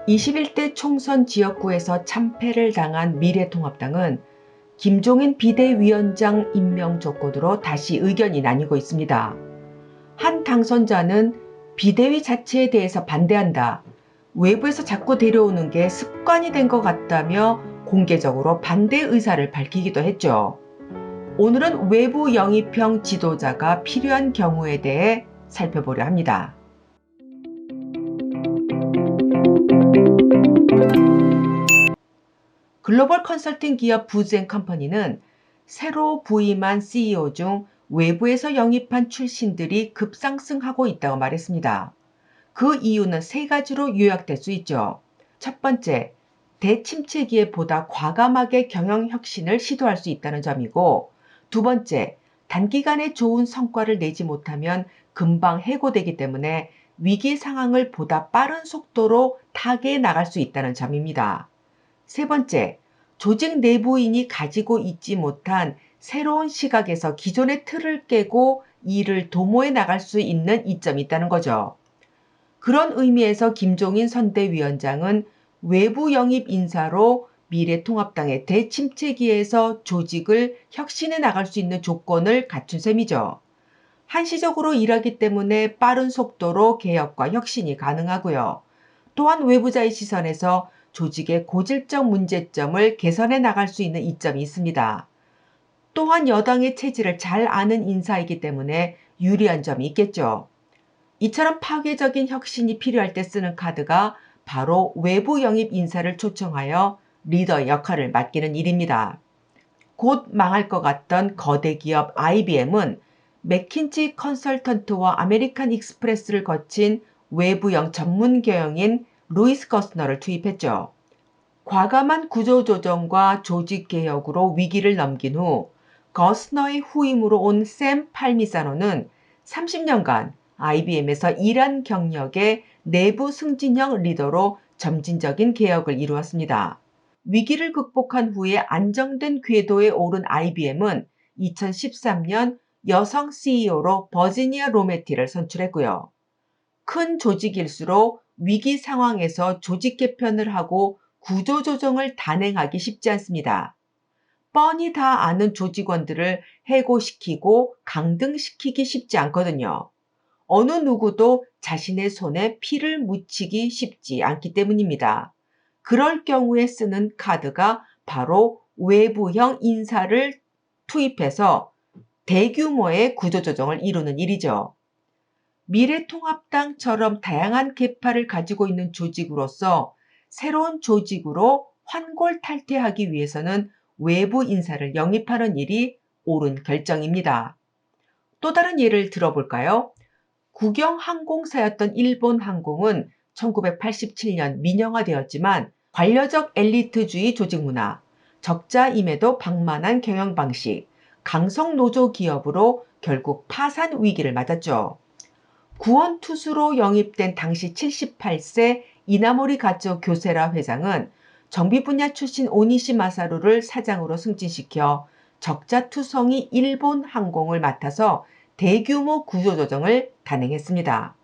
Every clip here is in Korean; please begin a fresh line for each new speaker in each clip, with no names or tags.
21대 총선 지역구에서 참패를 당한 미래통합당은 김종인 비대위원장 임명 조건으로 다시 의견이 나뉘고 있습니다. 한 당선자는 비대위 자체에 대해서 반대한다. 외부에서 자꾸 데려오는 게 습관이 된 것 같다며 공개적으로 반대 의사를 밝히기도 했죠. 오늘은 외부 영입형 지도자가 필요한 경우에 대해 살펴보려 합니다. 글로벌 컨설팅 기업 부즈앤컴퍼니는 새로 부임한 CEO 중 외부에서 영입한 출신들이 급상승하고 있다고 말했습니다. 그 이유는 세 가지로 요약될 수 있죠. 첫 번째, 대침체기에 보다 과감하게 경영 혁신을 시도할 수 있다는 점이고, 두 번째, 단기간에 좋은 성과를 내지 못하면 금방 해고되기 때문에 위기 상황을 보다 빠른 속도로 타개해 나갈 수 있다는 점입니다. 세 번째, 조직 내부인이 가지고 있지 못한 새로운 시각에서 기존의 틀을 깨고 일을 도모해 나갈 수 있는 이점이 있다는 거죠. 그런 의미에서 김종인 선대위원장은 외부 영입 인사로 미래통합당의 대침체기에서 조직을 혁신해 나갈 수 있는 조건을 갖춘 셈이죠. 한시적으로 일하기 때문에 빠른 속도로 개혁과 혁신이 가능하고요. 또한 외부자의 시선에서 조직의 고질적 문제점을 개선해 나갈 수 있는 이점이 있습니다. 또한 여당의 체질을 잘 아는 인사이기 때문에 유리한 점이 있겠죠. 이처럼 파괴적인 혁신이 필요할 때 쓰는 카드가 바로 외부 영입 인사를 초청하여 리더의 역할을 맡기는 일입니다. 곧 망할 것 같던 거대 기업 IBM은 맥킨지 컨설턴트와 아메리칸 익스프레스를 거친 외부형 전문 경영인 루이스 거스너를 투입했죠. 과감한 구조조정과 조직개혁으로 위기를 넘긴 후 거스너의 후임으로 온 샘 팔미사노는 30년간 IBM에서 일한 경력의 내부 승진형 리더로 점진적인 개혁을 이루었습니다. 위기를 극복한 후에 안정된 궤도에 오른 IBM은 2013년 여성 CEO로 버지니아 로메티를 선출했고요. 큰 조직일수록 위기 상황에서 조직 개편을 하고 구조조정을 단행하기 쉽지 않습니다. 뻔히 다 아는 조직원들을 해고시키고 강등시키기 쉽지 않거든요. 어느 누구도 자신의 손에 피를 묻히기 쉽지 않기 때문입니다. 그럴 경우에 쓰는 카드가 바로 외부형 인사를 투입해서 대규모의 구조조정을 이루는 일이죠. 미래통합당처럼 다양한 계파를 가지고 있는 조직으로서 새로운 조직으로 환골탈퇴하기 위해서는 외부 인사를 영입하는 일이 옳은 결정입니다. 또 다른 예를 들어볼까요? 국영항공사였던 일본항공은 1987년 민영화되었지만 관료적 엘리트주의 조직문화, 적자임에도 방만한 경영방식, 강성노조 기업으로 결국 파산 위기를 맞았죠. 구원투수로 영입된 당시 78세 이나모리 가츠오 교세라 회장은 정비 분야 출신 오니시 마사루를 사장으로 승진시켜 적자투성이 일본항공을 맡아서 대규모 구조조정을 단행했습니다.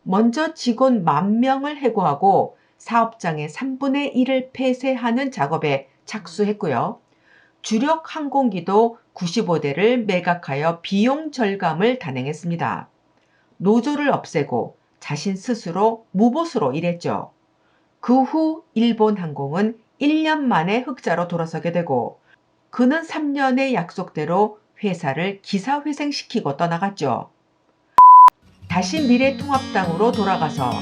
먼저 직원 10,000명을 해고하고 사업장의 3분의 1을 폐쇄하는 작업에 착수했고요. 주력 항공기도 95대를 매각하여 비용 절감을 단행했습니다. 노조를 없애고 자신 스스로 무보수로 일했죠. 그 후 일본항공은 1년 만에 흑자로 돌아서게 되고 그는 3년의 약속대로 회사를 기사회생시키고 떠나갔죠. 다시 미래통합당으로 돌아가서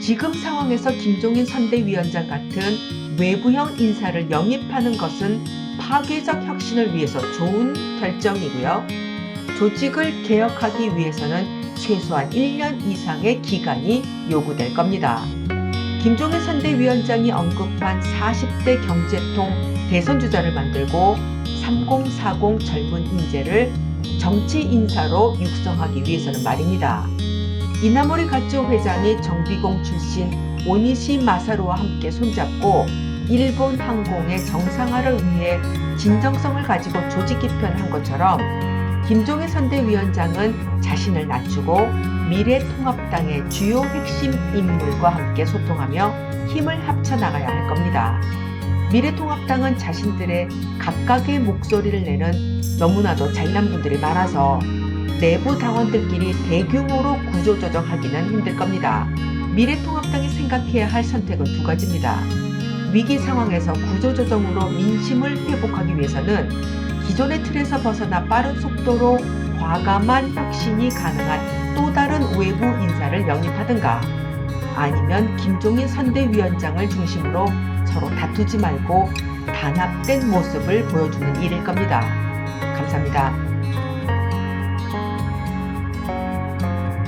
지금 상황에서 김종인 선대위원장 같은 외부형 인사를 영입하는 것은 파괴적 혁신을 위해서 좋은 결정이고요. 조직을 개혁하기 위해서는 최소한 1년 이상의 기간이 요구될 겁니다. 김종인 선대위원장이 언급한 40대 경제통 대선주자를 만들고 3040 젊은 인재를 정치 인사로 육성하기 위해서는 말입니다. 이나모리 가츠오 회장이 정비공 출신 오니시 마사루와 함께 손잡고 일본 항공의 정상화를 위해 진정성을 가지고 조직 개편을 한 것처럼 김종인 선대위원장은 자신을 낮추고 미래통합당의 주요 핵심 인물과 함께 소통하며 힘을 합쳐 나가야 할 겁니다. 미래통합당은 자신들의 각각의 목소리를 내는 너무나도 잘난 분들이 많아서 내부 당원들끼리 대규모로 구조조정하기는 힘들 겁니다. 미래통합당이 생각해야 할 선택은 두 가지입니다. 위기 상황에서 구조조정으로 민심을 회복하기 위해서는 기존의 틀에서 벗어나 빠른 속도로 과감한 혁신이 가능한 또 다른 외부 인사를 영입하든가, 아니면 김종인 선대위원장을 중심으로 서로 다투지 말고 단합된 모습을 보여주는 일일 겁니다. 감사합니다.